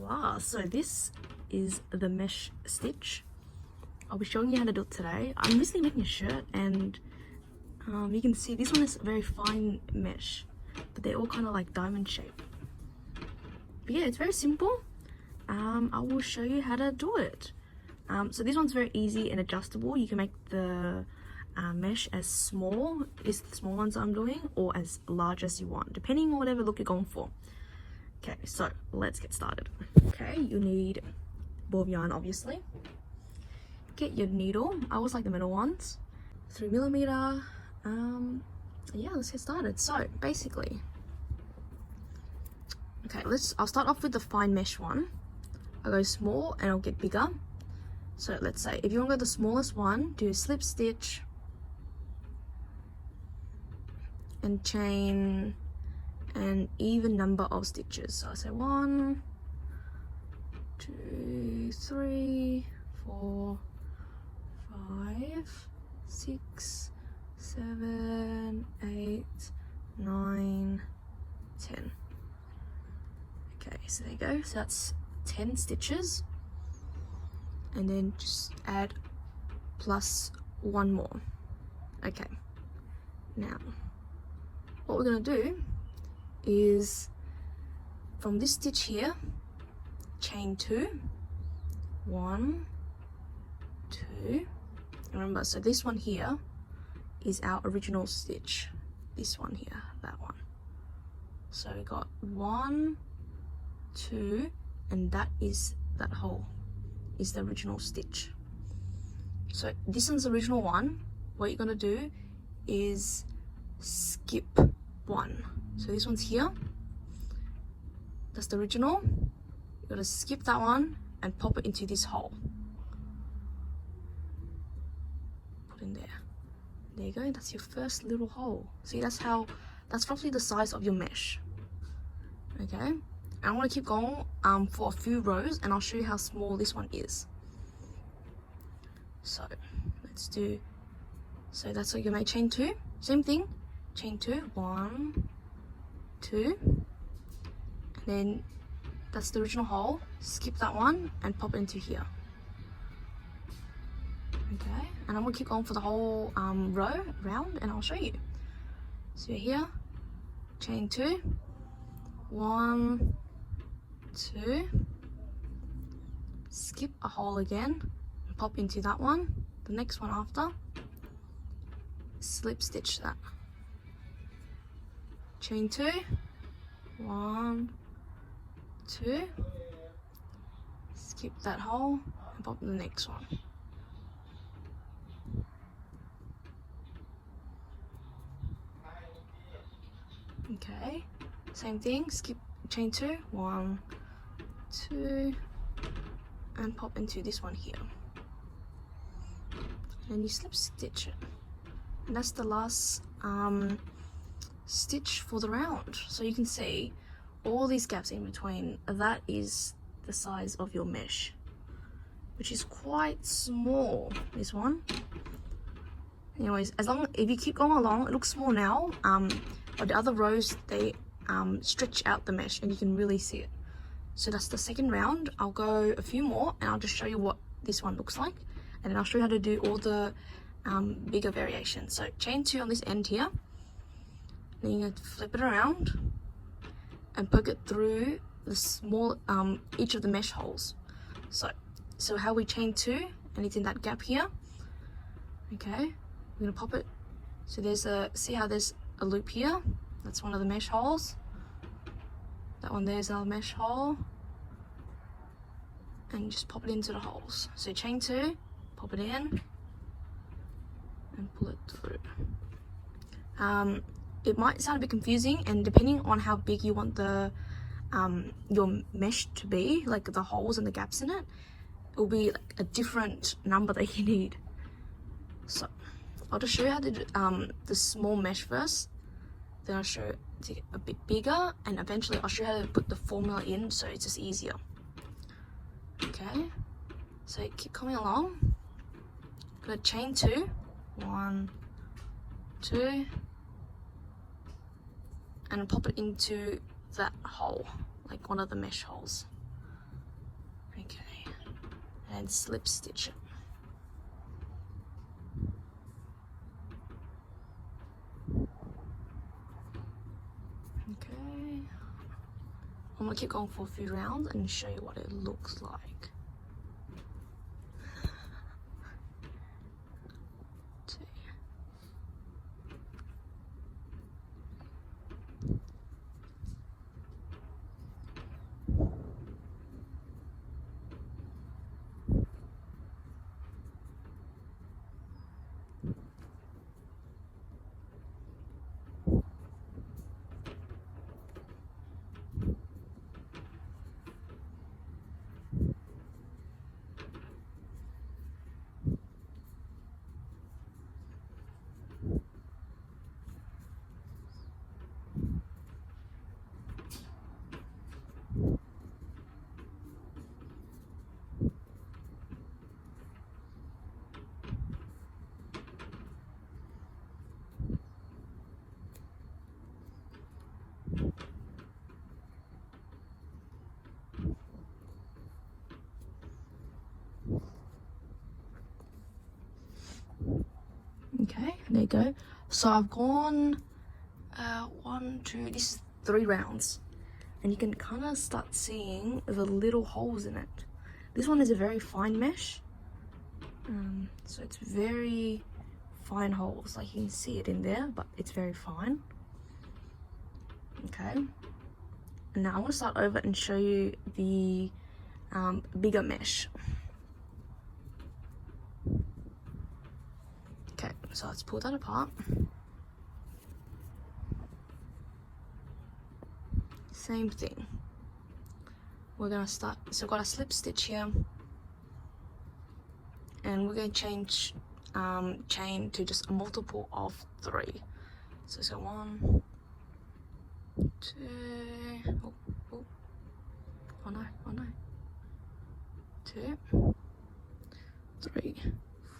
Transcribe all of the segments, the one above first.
voila, so this is the mesh stitch. I'll be showing you how to do it today. I'm basically making a shirt, and you can see this one is very fine mesh, but they're all kind of like diamond shape. But yeah, it's very simple. I will show you how to do it. So this one's very easy and adjustable. You can make the mesh as small as the small ones I'm doing, or as large as you want, depending on whatever look you're going for. Okay, so let's get started. Okay, you need ball of yarn, obviously. Get your needle. I always like the middle ones. 3mm. Yeah, let's get started. So basically, okay, I'll start off with the fine mesh one. I'll go small and I'll get bigger. So let's say if you want to go the smallest one, do a slip stitch and chain an even number of stitches. So I say 1, 2, 3, 4, 5, 6, 7, 8, 9, 10. Okay, so there you go. So that's 10 stitches. And then just add plus 1 more. Okay, now what we're going to do is from this stitch here, chain 2, 1, 2. Remember, so this one here is our original stitch. This one here, that one. So we got 1, 2, and that hole is the original stitch. So this one's the original one. What you're gonna do is skip 1. So this one's here. That's the original. You're gonna skip that one and pop it into this hole. Put in there. There you go. That's your first little hole. See, that's roughly the size of your mesh. Okay. I want to keep going for a few rows, and I'll show you how small this one is. So let's do, so that's what you make chain 2, same thing, chain 2, 1, 2, and then that's the original hole, skip that one and pop it into here. Okay, and I'm going to keep going for the whole round, and I'll show you. So here, chain 2, 1, 2, skip a hole again and pop into that one, the next one after, slip stitch that, chain 2, 1, 2, skip that hole and pop in the next one. Okay, same thing, skip chain 2, 1, 2, and pop into this one here, and you slip stitch it, and that's the last stitch for the round. So you can see all these gaps in between, that is the size of your mesh, which is quite small, this one. Anyways, if you keep going along, it looks small now, but the other rows, they stretch out the mesh and you can really see it. So that's the second round. I'll go a few more and I'll just show you what this one looks like, and then I'll show you how to do all the bigger variations. So chain 2 on this end here, then you're going to flip it around and poke it through the small each of the mesh holes. So how we chain 2, and it's in that gap here. Okay, we're going to pop it, so see how there's a loop here, that's one of the mesh holes. That one there's our mesh hole, and just pop it into the holes. So chain 2, pop it in and pull it through. It might sound a bit confusing, and depending on how big you want the your mesh to be, like the holes and the gaps in it, it will be like a different number that you need. So I'll just show you how to do the small mesh first, then I'll show it to get a bit bigger, and eventually I'll show you how to put the formula in so it's just easier. Okay, so keep coming along. I'm gonna chain 2, 1, 2, and pop it into that hole, like one of the mesh holes. Okay, and slip stitch it. Okay, I'm gonna keep going for a few rounds and show you what it looks like. Okay, there you go. So I've gone 1, 2, this is 3 rounds, and you can kind of start seeing the little holes in it. This one is a very fine mesh, so it's very fine holes, like you can see it in there, but it's very fine. Okay, and now I'm going to start over and show you the bigger mesh. Okay, so let's pull that apart. Same thing. We're gonna start, so I've got a slip stitch here, and we're gonna change chain to just a multiple of 3. So it's 1, 2, oh no, 2, 3,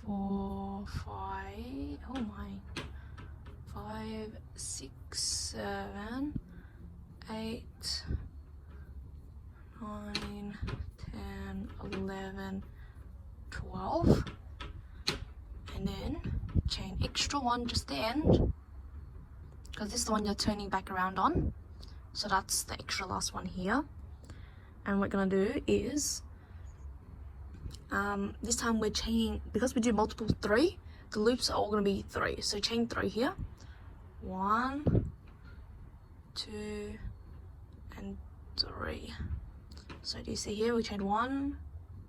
4, 5, oh my, 5, 6, 7, 8, 9, 10, 11, 12, and then chain extra 1 just the end, because this is the one you're turning back around on, so that's the extra last one here. And what we're gonna do is this time we're chaining, because we do multiple 3, the loops are all gonna be 3, so chain 3 here, 1, 2, and 3. So do you see here we chain 1,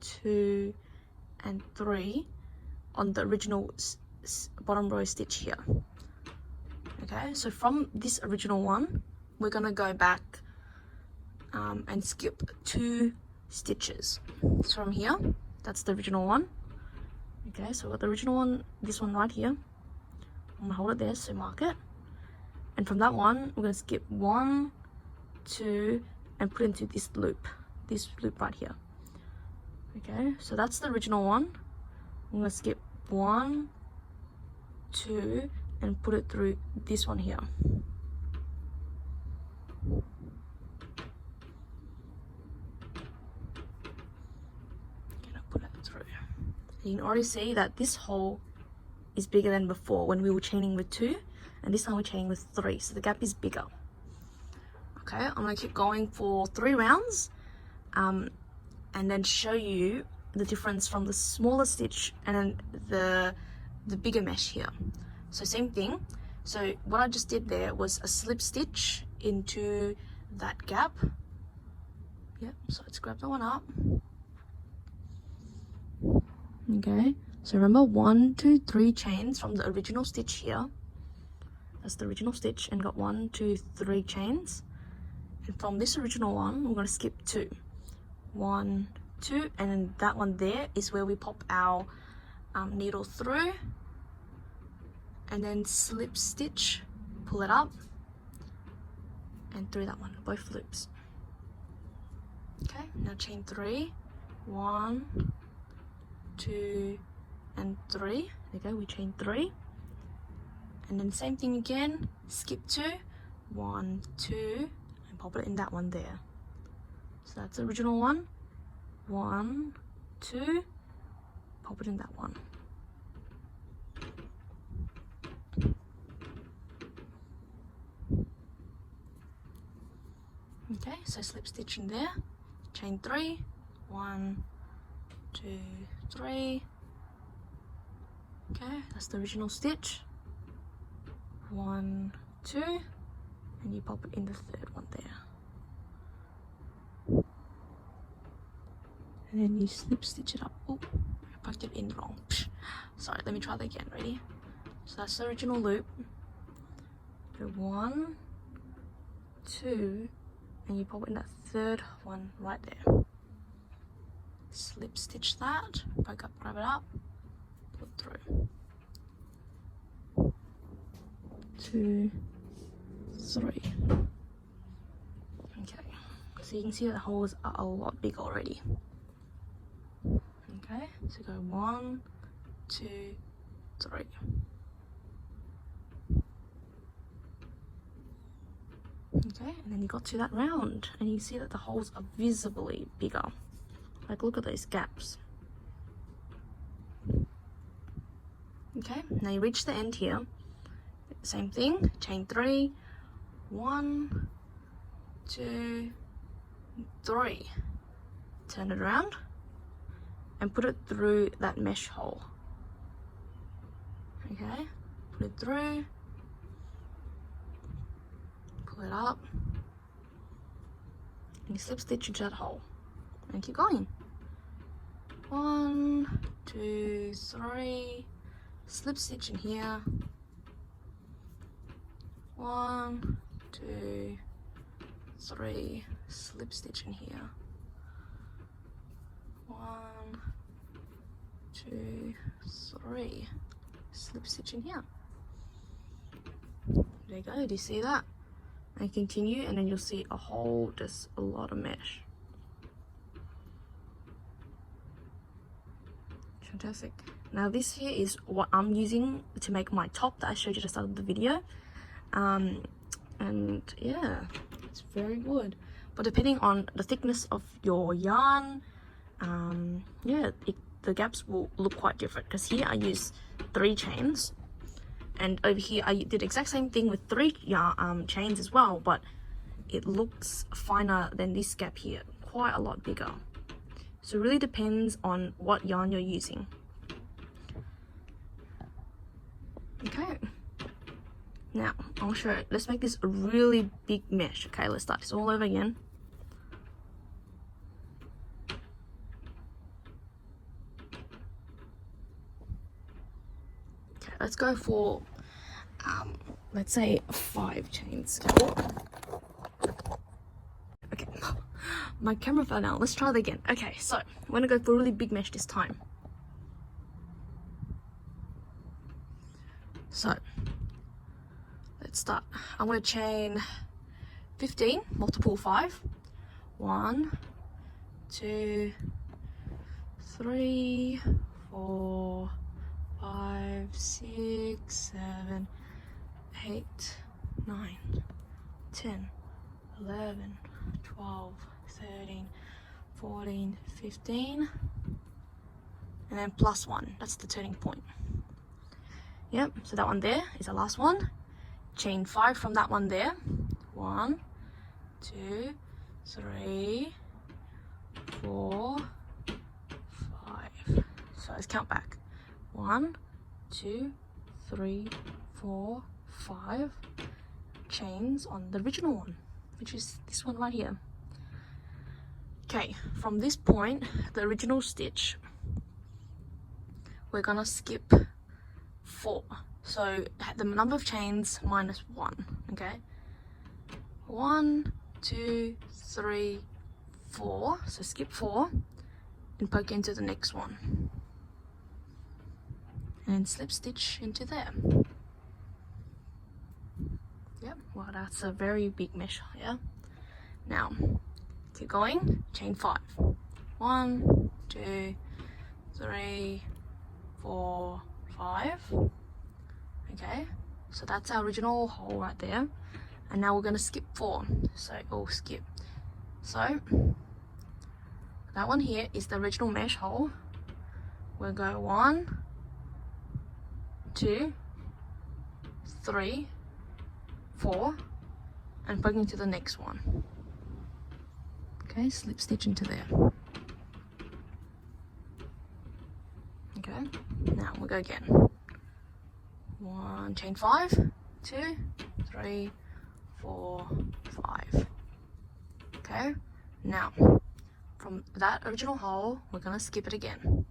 2, and 3 on the original bottom row stitch here. Okay, so from this original one we're gonna go back and skip 2 stitches. So from here, that's the original one. Okay, so we've got the original one, this one right here. I'm gonna hold it there, so mark it. And from that one, we're gonna skip 1, 2, and put into this loop right here. Okay, so that's the original one. I'm gonna skip 1, 2, and put it through this one here. Gonna put it through. You can already see that this hole is bigger than before when we were chaining with 2, and this time we're chaining with 3, so the gap is bigger. Okay, I'm gonna keep going for 3 rounds, and then show you the difference from the smaller stitch and then the bigger mesh here. So same thing. So what I just did there was a slip stitch into that gap. Yep, so let's grab that one up. Okay, so remember 1, 2, 3 chains from the original stitch here. That's the original stitch, and got 1, 2, 3 chains. And from this original one, we're going to skip 2. 1, 2, and then that one there is where we pop our needle through, and then slip stitch, pull it up, and through that one, both loops. Okay, now chain 3, 1, 2, and 3. There you go, we chain 3, and then same thing again, skip 2, 1, 2, and pop it in that one there. So that's the original one. 1, 2, pop it in that one. Okay, so slip stitch in there, chain 3, 1, 2, 3. Okay, that's the original stitch. 1, 2, and you pop it in the third one there. And then you slip stitch it up. Oh, I poked it in wrong. Sorry, let me try that again. Ready? So that's the original loop. Go 1, 2, and you pop it in that third one right there. Slip stitch that, poke up, grab it up, put through. 2, 3. Okay, so you can see that the holes are a lot bigger already. Okay, so go 1, 2, 3. Okay, and then you got to that round and you see that the holes are visibly bigger. Like, look at those gaps. Okay, now you reach the end here. Same thing, chain 3, 1, 2, 3. Turn it around and put it through that mesh hole. Okay, put it through, pull it up, and you slip stitch into that hole and keep going. 1, 2, 3, slip stitch in here. 1, 2, 3, slip stitch in here. 1, 2, 3, slip stitch in here. There you go, do you see that? And continue, and then you'll see a whole, just a lot of mesh. Fantastic. Now this here is what I'm using to make my top that I showed you at the start of the video. And yeah, it's very good. But depending on the thickness of your yarn, yeah, the gaps will look quite different. Because here I use 3 chains, and over here I did the exact same thing with 3 chains as well, but it looks finer than this gap here, quite a lot bigger. So it really depends on what yarn you're using. Okay, now I'll show you. Let's make this a really big mesh. Okay, let's start this all over again. Okay, let's go for let's say 5 chains. Okay, my camera fell down. Let's try that again. Okay, so I'm gonna go for a really big mesh this time. So let's start. I'm going to chain 15, multiple 5. 1, 2, 3, 4, 5, 6, 7, 8, 9, 10, 11, 12, 13, 14, 15, and then plus 1. That's the turning point. Yep, so that one there is the last one. Chain 5 from that one there. 1, 2, 3, 4, 5. So let's count back. 1, 2, 3, 4, 5 chains on the original one, which is this one right here. Okay, from this point, the original stitch, we're gonna skip 4. So the number of chains minus 1. Okay, 1, 2, 3, 4. So skip 4 and poke into the next one, and slip stitch into there. Yep, well, that's a very big mesh. Yeah, now keep going. Chain 5. 1, 2, 3, 4, 5. Okay, so that's our original hole right there, and now we're going to skip 4. So we'll skip. So that one here is the original mesh hole. We'll go 1, 2, 3, 4, and plug into the next one. Okay, slip stitch into there. Okay, now we'll go again. 1, chain 5, 2, 3, 4, 5. Okay, now from that original hole, we're gonna skip it again.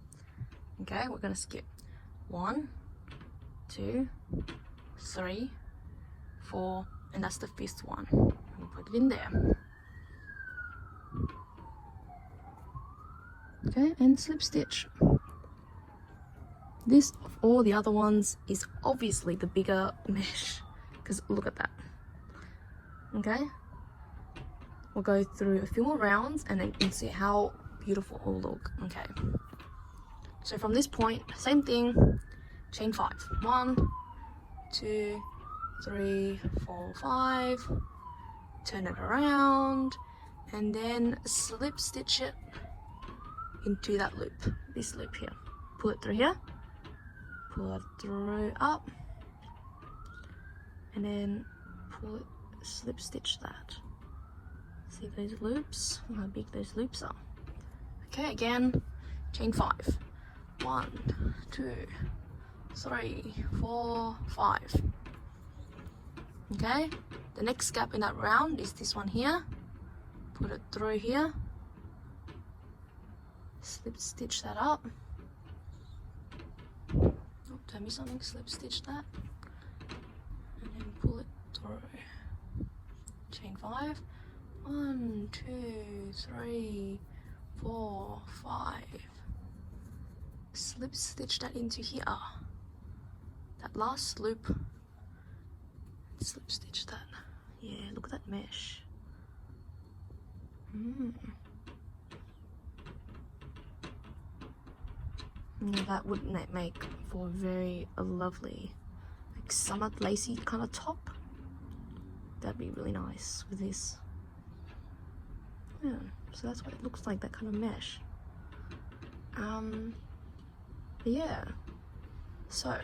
Okay, we're gonna skip 1, 2, 3, 4, and that's the 5th one. We'll put it in there. Okay, and slip stitch. This of all the other ones is obviously the bigger mesh, because look at that. Okay, we'll go through a few more rounds and then you can see how beautiful it will look. Okay, so from this point, same thing, chain 5. 1, 2, 3, 4, 5. Turn it around and then slip stitch it into that loop, this loop here. Pull it through here, pull it through up, and then pull it, slip stitch that. See those loops, how big those loops are. Okay, again, chain 5. 1, 2, 3, 4, 5. Okay, the next gap in that round is this one here. Put it through here, slip stitch that up. Oh, tell me something, slip stitch that, and then pull it through. Chain 5. 1, 2, 3, 4, 5. Slip stitch that into here. That last loop. Slip stitch that. Yeah, look at that mesh. Now that would make for a very lovely, like summer lacy kind of top. That'd be really nice with this. Yeah, so that's what it looks like, that kind of mesh. Yeah. So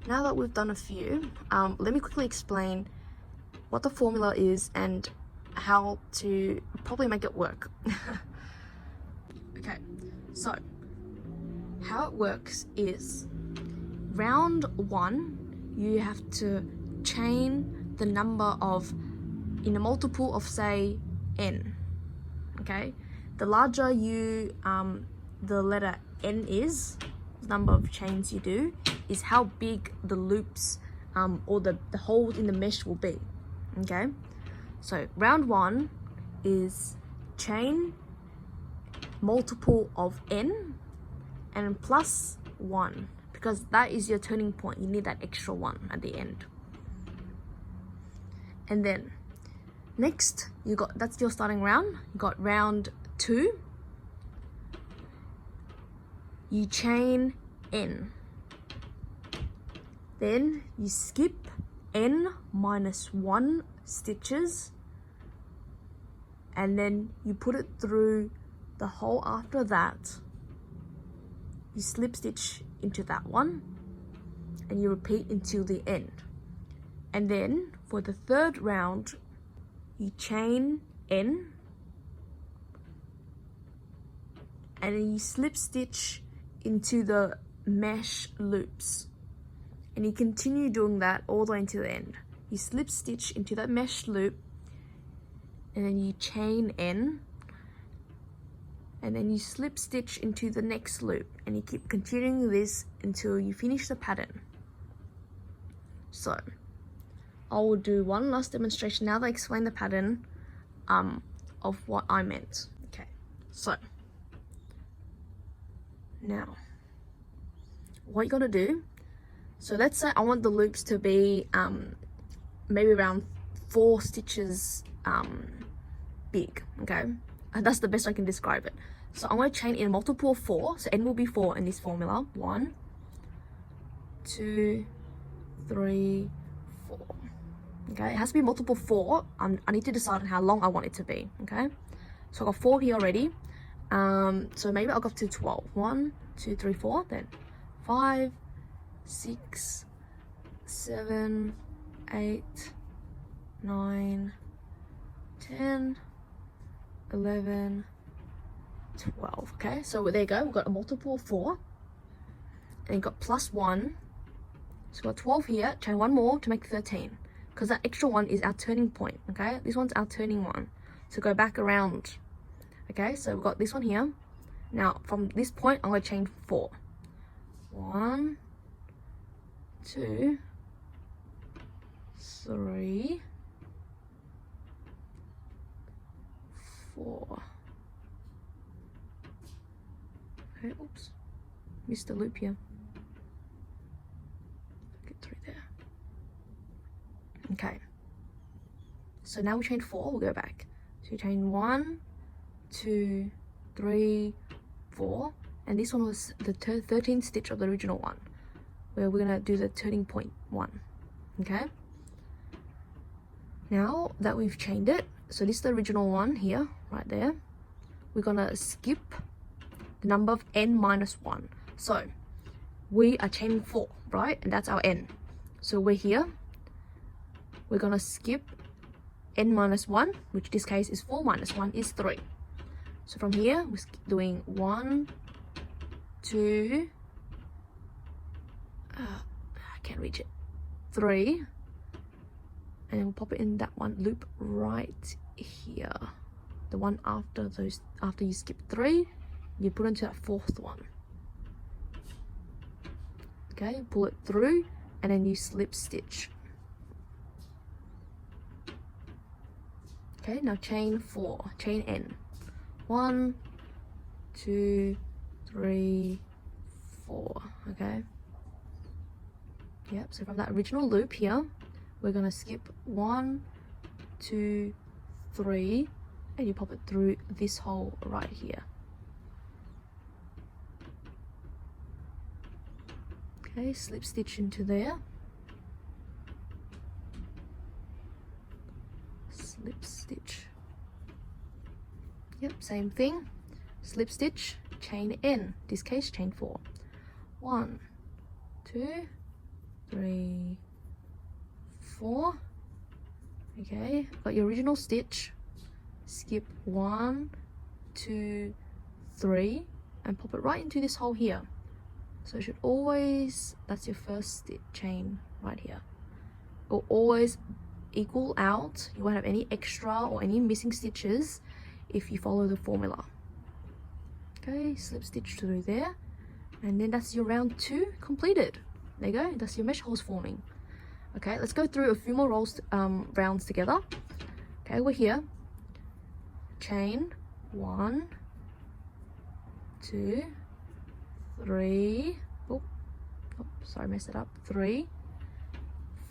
now that we've done a few, let me quickly explain what the formula is and how to probably make it work. Okay, so how it works is round 1, you have to chain the number of, in a multiple of say n. Okay, the larger you the letter n is, the number of chains you do, is how big the loops or the holes in the mesh will be. Okay, so round 1 is chain multiple of n and plus 1, because that is your turning point. You need that extra 1 at the end. And then next, you got, that's your starting round. You got round 2, you chain n, then you skip n minus 1 stitches, and then you put it through the hole after that. You slip stitch into that one and you repeat until the end. And then for the third round, you chain n and then you slip stitch into the mesh loops, and you continue doing that all the way until the end. You slip stitch into that mesh loop and then you chain n and then you slip stitch into the next loop, and you keep continuing this until you finish the pattern. So I will do one last demonstration now that I explain the pattern of what I meant. Okay, so now what you gotta do, so let's say I want the loops to be maybe around 4 stitches big. Okay, and that's the best I can describe it. So I'm going to chain in a multiple of 4, so n will be 4 in this formula. 1, 2, 3, 4. Okay, it has to be multiple 4. I need to decide on how long I want it to be. Okay, so I've got 4 here already. So maybe I'll go up to 12. 1, 2, 3, 4, then 5, 6, 7, 8, 9, 10, 11, 12. Okay, so there you go. We've got a multiple of 4, and you've got plus 1. So we've got 12 here. Chain 1 more to make 13, because that extra one is our turning point. Okay, this one's our turning one. So go back around. Okay, so we've got this one here. Now from this point, I'm going to chain 4. 1, 2, 3, 4. Okay, oops, missed a loop here. Get 3 there. Okay, so now we chain 4. We'll go back. So you chain 1, 2, 3, 4, and this one was the 13th stitch of the original one, where we're gonna do the turning point 1. Okay, now that we've chained it, so this is the original one here, right there, we're gonna skip the number of n minus 1. So we are chaining 4, right, and that's our n. So we're here, we're gonna skip n minus 1, which in this case is 4 minus 1 is 3. So from here, we're doing 1, 2, I can't reach it, 3, and then we'll pop it in that one loop right here. The one after those, after you skip 3, you put into that 4th one. Okay, pull it through, and then you slip stitch. Okay, now chain 4, chain n. 1, 2, 3, 4. Okay. Yep, so from that original loop here, we're gonna skip 1, 2, 3, and you pop it through this hole right here. Okay, slip stitch into there. Slip stitch. Yep, same thing. Slip stitch, chain n. This case, chain 4. 1, 2, 3, 4. Okay, got your original stitch. Skip 1, 2, 3, and pop it right into this hole here. So it should always, that's your first stitch chain right here. It will always equal out. You won't have any extra or any missing stitches if you follow the formula. Okay, slip stitch through there, and then that's your round 2 completed. There you go, that's your mesh holes forming. Okay, let's go through a few more rounds together. Okay, we're here. Chain 1, 2, 3. Oh, sorry, messed it up. 3,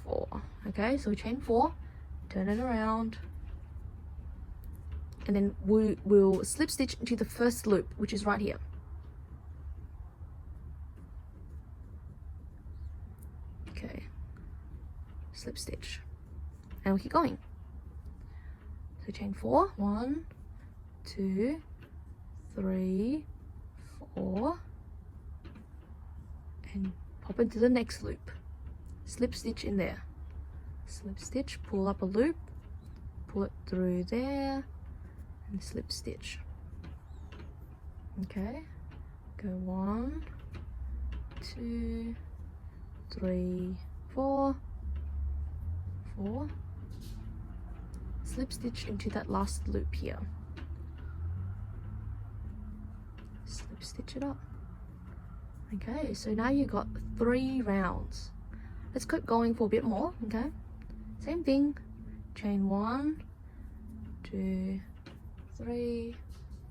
4. Okay, so we chain 4, turn it around, and then we will slip stitch into the first loop, which is right here. Okay, slip stitch, and we keep going. So chain 4, 1, 2, 3, 4, and pop into the next loop. Slip stitch in there. Slip stitch, pull up a loop, pull it through there, and slip stitch. Okay, go 1, 2, 3, 4, 4. Slip stitch into that last loop here. Slip stitch it up. Okay, so now you got 3 rounds. Let's keep going for a bit more. Okay, same thing. Chain 1, 2, 3,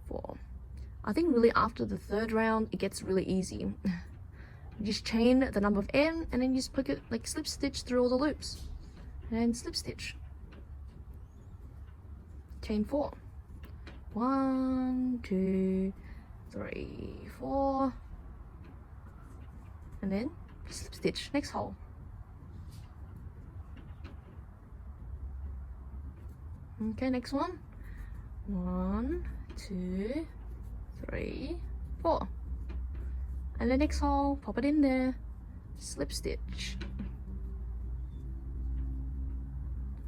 4. I think really after the 3rd round it gets really easy. You just chain the number of n, and then you just put it like slip stitch through all the loops, and slip stitch. Chain 4. 1, 2, 3, 4, and then slip stitch next hole. Okay, next one. 1, 2, 3, 4. And the next hole, pop it in there, slip stitch.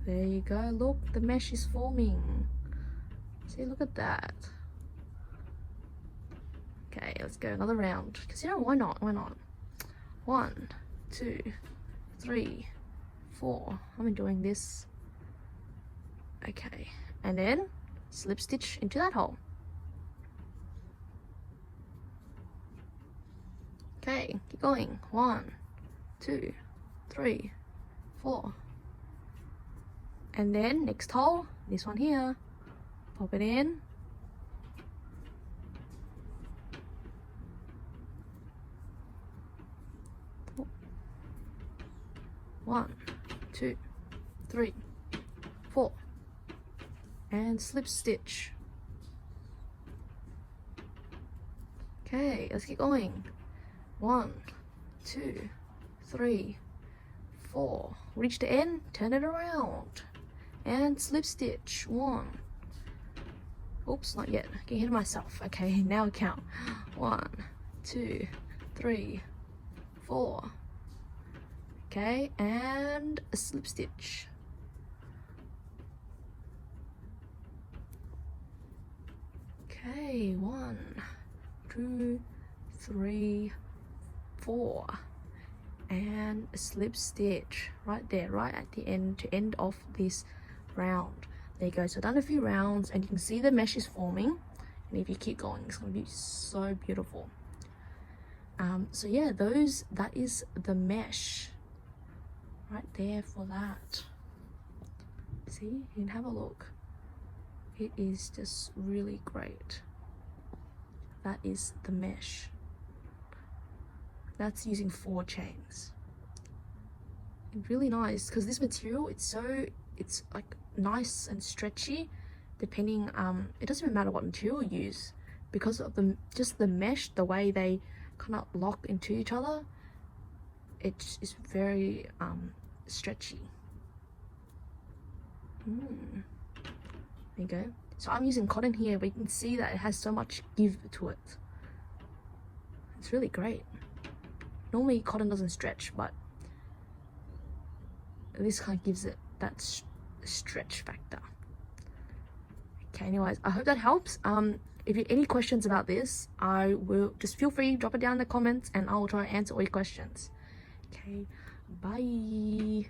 There you go, look, the mesh is forming. See, look at that. Okay, let's go another round, because you know, why not? 1, 2, 3, 4. I'm enjoying this. Okay, and then slip stitch into that hole. Okay, keep going. 1, 2, 3, 4. And then next hole, this one here, pop it in. One, 2, 3, 4, and slip stitch. Okay, let's keep going. 1, 2, 3, 4. Reach the end, turn it around, and slip stitch. 1. Oops, not yet. I can hit myself. Okay, now I count. 1, 2, 3, 4. Okay, and a slip stitch. Okay, 1, 2, 3, 4, and a slip stitch right there, right at the end, to end off this round. There you go. So I've done a few rounds and you can see the mesh is forming, and if you keep going, it's going to be so beautiful. So yeah, that is the mesh right there for that. See, you can have a look. It is just really great. That is the mesh. That's using 4 chains. Really nice, because this material, it's like nice and stretchy, depending, it doesn't even matter what material you use, because of just the mesh, the way they kind of lock into each other, it is very stretchy. There you go. So I'm using cotton here, but you can see that it has so much give to it. It's really great. Normally cotton doesn't stretch, but this kind of gives it that stretch factor. Okay, anyways, I hope that helps. If you have any questions about this, I will just feel free, drop it down in the comments, and I will try to answer all your questions. Okay, bye.